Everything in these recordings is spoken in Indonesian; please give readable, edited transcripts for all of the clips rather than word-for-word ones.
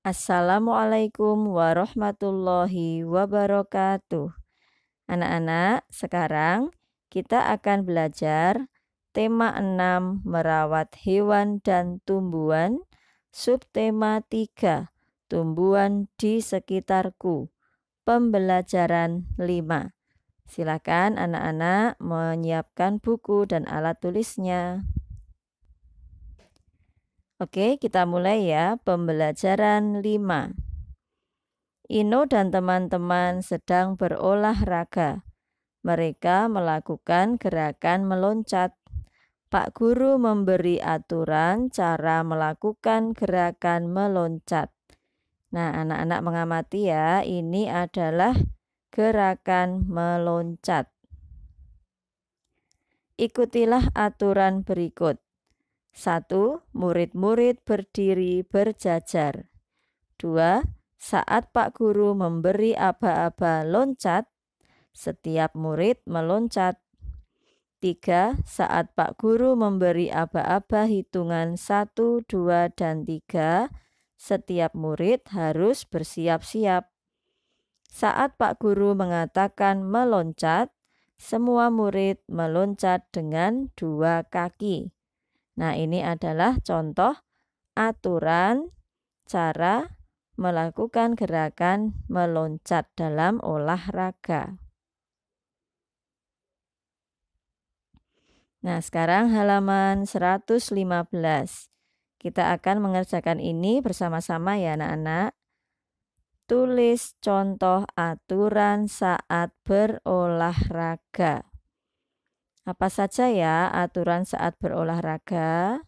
Assalamualaikum warahmatullahi wabarakatuh. Anak-anak, sekarang kita akan belajar tema 6 merawat hewan dan tumbuhan, subtema 3 tumbuhan di sekitarku, pembelajaran 5. Silakan anak-anak menyiapkan buku dan alat tulisnya. Oke, kita mulai ya, pembelajaran 5. Ino dan teman-teman sedang berolahraga. Mereka melakukan gerakan meloncat. Pak Guru memberi aturan cara melakukan gerakan meloncat. Nah, anak-anak mengamati ya, ini adalah gerakan meloncat. Ikutilah aturan berikut. 1. Murid-murid berdiri berjajar. 2. Saat Pak Guru memberi aba-aba loncat, setiap murid meloncat. 3. Saat Pak Guru memberi aba-aba hitungan 1, 2, dan 3, setiap murid harus bersiap-siap. Saat Pak Guru mengatakan meloncat, semua murid meloncat dengan 2 kaki. Nah, ini adalah contoh aturan cara melakukan gerakan meloncat dalam olahraga. Nah, sekarang halaman 115. Kita akan mengerjakan ini bersama-sama ya anak-anak. Tulis contoh aturan saat berolahraga. Apa saja ya aturan saat berolahraga?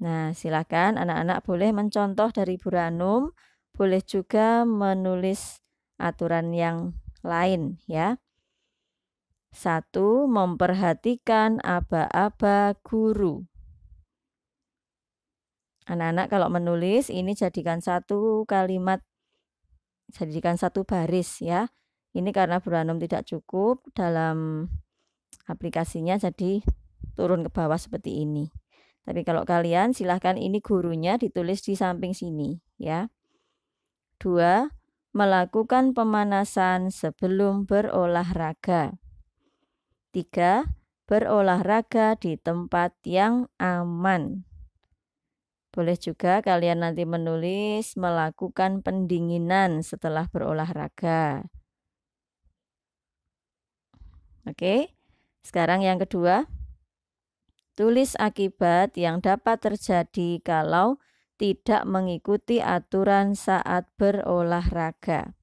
Nah, silakan anak-anak boleh mencontoh dari Bu Ranum, boleh juga menulis aturan yang lain ya. 1. Memperhatikan aba-aba guru. Anak-anak kalau menulis ini jadikan satu kalimat, jadikan satu baris ya. Ini karena Bu Ranum tidak cukup dalam aplikasinya, jadi turun ke bawah seperti ini. Tapi kalau kalian silahkan ini gurunya ditulis di samping sini ya. 2. Melakukan pemanasan sebelum berolahraga. 3. Berolahraga di tempat yang aman. Boleh juga kalian nanti menulis melakukan pendinginan setelah berolahraga. Oke, sekarang yang kedua. Tulis akibat yang dapat terjadi kalau tidak mengikuti aturan saat berolahraga.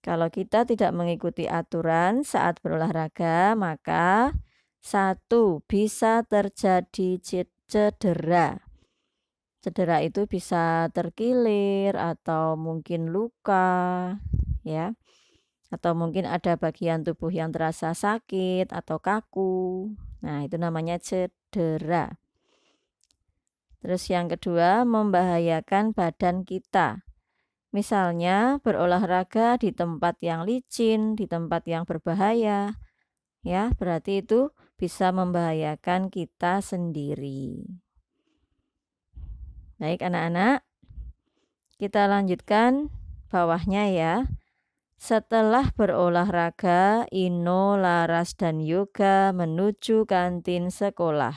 Kalau kita tidak mengikuti aturan saat berolahraga, maka 1. Bisa terjadi cedera. Cedera itu bisa terkilir atau mungkin luka, ya. Atau mungkin ada bagian tubuh yang terasa sakit atau kaku. Nah, itu namanya cedera. Terus yang kedua, membahayakan badan kita. Misalnya berolahraga di tempat yang licin, di tempat yang berbahaya. Ya, berarti itu bisa membahayakan kita sendiri. Baik anak-anak, kita lanjutkan bawahnya ya. Setelah berolahraga, Ino, Laras, dan Yoga menuju kantin sekolah.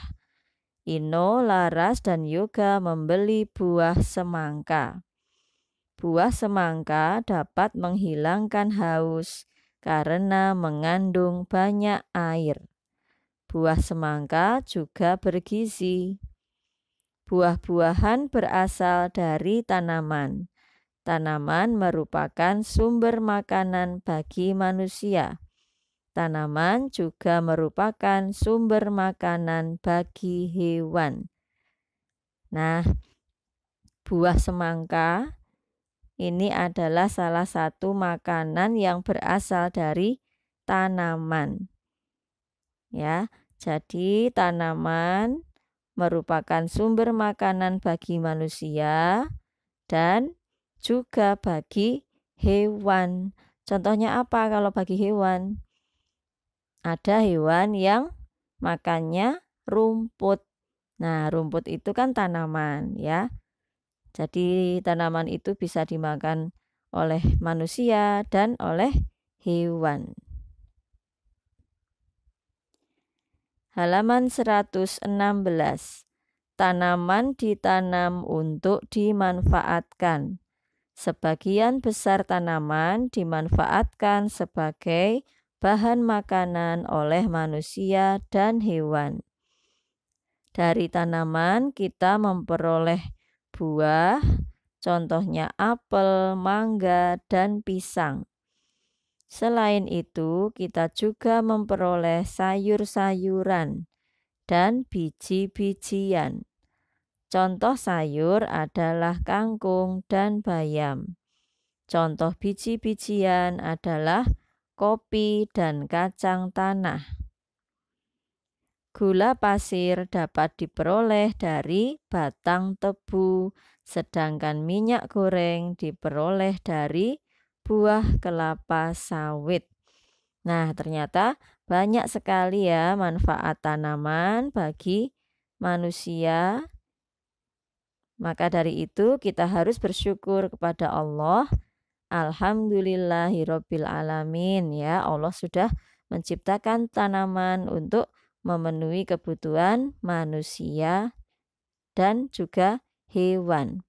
Ino, Laras, dan Yoga membeli buah semangka. Buah semangka dapat menghilangkan haus karena mengandung banyak air. Buah semangka juga bergizi. Buah-buahan berasal dari tanaman. Tanaman merupakan sumber makanan bagi manusia. Tanaman juga merupakan sumber makanan bagi hewan. Nah, buah semangka ini adalah salah satu makanan yang berasal dari tanaman. Ya, jadi tanaman merupakan sumber makanan bagi manusia dan juga bagi hewan. Contohnya apa kalau bagi hewan? Ada hewan yang makannya rumput. Nah, rumput itu kan tanaman ya. Jadi tanaman itu bisa dimakan oleh manusia dan oleh hewan. Halaman 116. Tanaman ditanam untuk dimanfaatkan. Sebagian besar tanaman dimanfaatkan sebagai bahan makanan oleh manusia dan hewan. Dari tanaman kita memperoleh buah, contohnya apel, mangga, dan pisang. Selain itu, kita juga memperoleh sayur-sayuran dan biji-bijian. Contoh sayur adalah kangkung dan bayam. Contoh biji-bijian adalah kopi dan kacang tanah. Gula pasir dapat diperoleh dari batang tebu, sedangkan minyak goreng diperoleh dari buah kelapa sawit. Nah, ternyata banyak sekali ya manfaat tanaman bagi manusia. Maka dari itu kita harus bersyukur kepada Allah. Alhamdulillahirabbil alamin ya. Allah sudah menciptakan tanaman untuk memenuhi kebutuhan manusia dan juga hewan.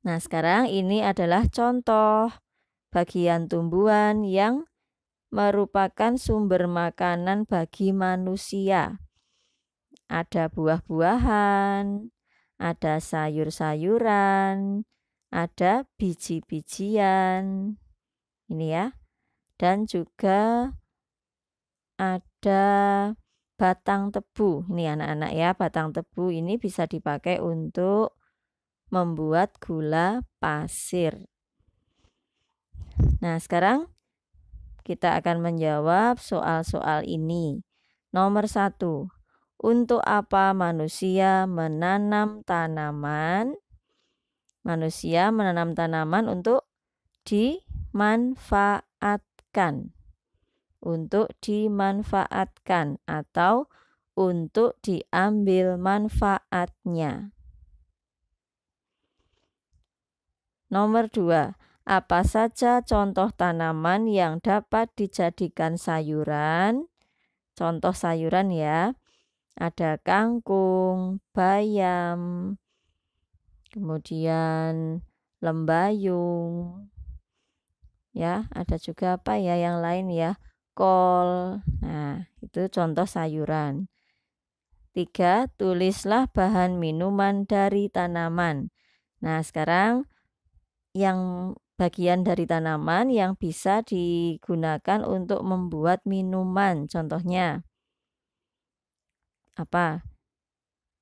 Nah, sekarang ini adalah contoh bagian tumbuhan yang merupakan sumber makanan bagi manusia. Ada buah-buahan, ada sayur-sayuran, ada biji-bijian. Ini ya. Dan juga ada batang tebu. Ini anak-anak ya, batang tebu ini bisa dipakai untuk membuat gula pasir. Nah, sekarang kita akan menjawab soal-soal ini. Nomor 1. Untuk apa manusia menanam tanaman? Manusia menanam tanaman untuk dimanfaatkan. Untuk dimanfaatkan atau untuk diambil manfaatnya. Nomor 2. Apa saja contoh tanaman yang dapat dijadikan sayuran? Contoh sayuran ya. Ada kangkung, bayam, kemudian lembayung. Ya, ada juga apa ya yang lain ya? Kol. Nah, itu contoh sayuran. 3. Tulislah bahan minuman dari tanaman. Nah, sekarang yang bagian dari tanaman yang bisa digunakan untuk membuat minuman. Contohnya apa?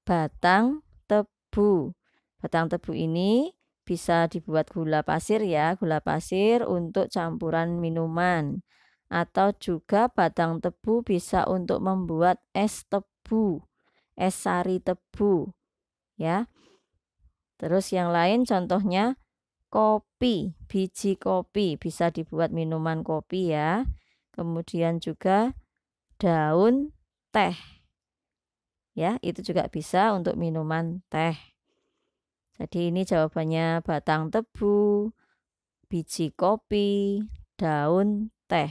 Batang tebu. Batang tebu ini bisa dibuat gula pasir ya, gula pasir untuk campuran minuman. Atau juga batang tebu bisa untuk membuat es tebu, es sari tebu ya. Terus yang lain contohnya kopi, biji kopi bisa dibuat minuman kopi ya. Kemudian juga daun teh. Ya, itu juga bisa untuk minuman teh. Jadi ini jawabannya batang tebu, biji kopi, daun teh.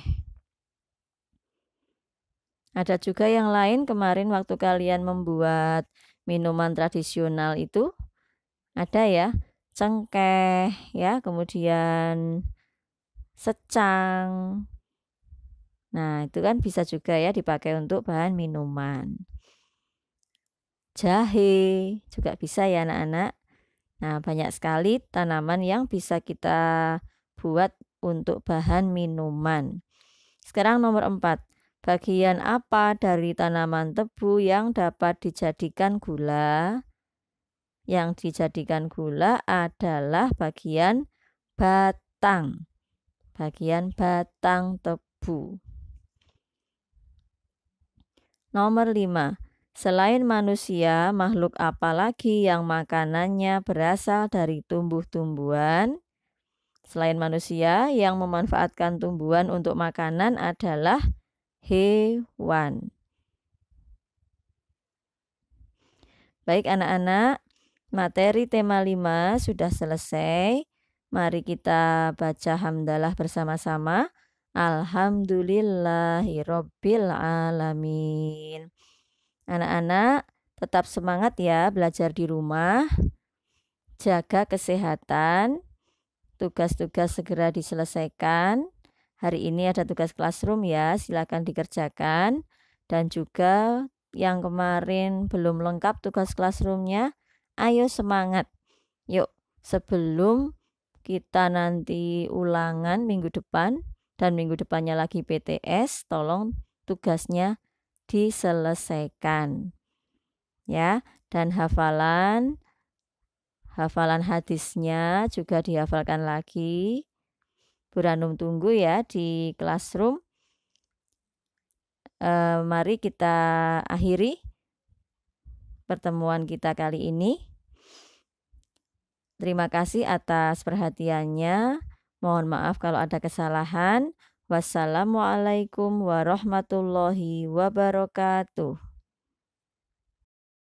Ada juga yang lain kemarin waktu kalian membuat minuman tradisional itu ada ya. Cengkeh ya, kemudian secang. Nah, itu kan bisa juga ya dipakai untuk bahan minuman. Jahe juga bisa ya anak-anak. Nah, banyak sekali tanaman yang bisa kita buat untuk bahan minuman. Sekarang nomor 4. Bagian apa dari tanaman tebu yang dapat dijadikan gula? Yang dijadikan gula adalah bagian batang. Bagian batang tebu. Nomor 5. Selain manusia, makhluk apa lagi yang makanannya berasal dari tumbuh-tumbuhan? Selain manusia, yang memanfaatkan tumbuhan untuk makanan adalah hewan. Baik anak-anak, materi tema 5 sudah selesai. Mari kita baca hamdalah bersama-sama. Alhamdulillahirabbil alamin. Anak-anak tetap semangat ya belajar di rumah. Jaga kesehatan. Tugas-tugas segera diselesaikan. Hari ini ada tugas classroom ya, silakan dikerjakan. Dan juga yang kemarin belum lengkap tugas classroomnya, ayo semangat. Yuk, sebelum kita nanti ulangan minggu depan dan minggu depannya lagi PTS, tolong tugasnya diselesaikan. Ya, dan hafalan hadisnya juga dihafalkan lagi. Bu Ranum tunggu ya di classroom. Mari kita akhiri pertemuan kita kali ini. Terima kasih atas perhatiannya. Mohon maaf kalau ada kesalahan. Wassalamualaikum warahmatullahi wabarakatuh.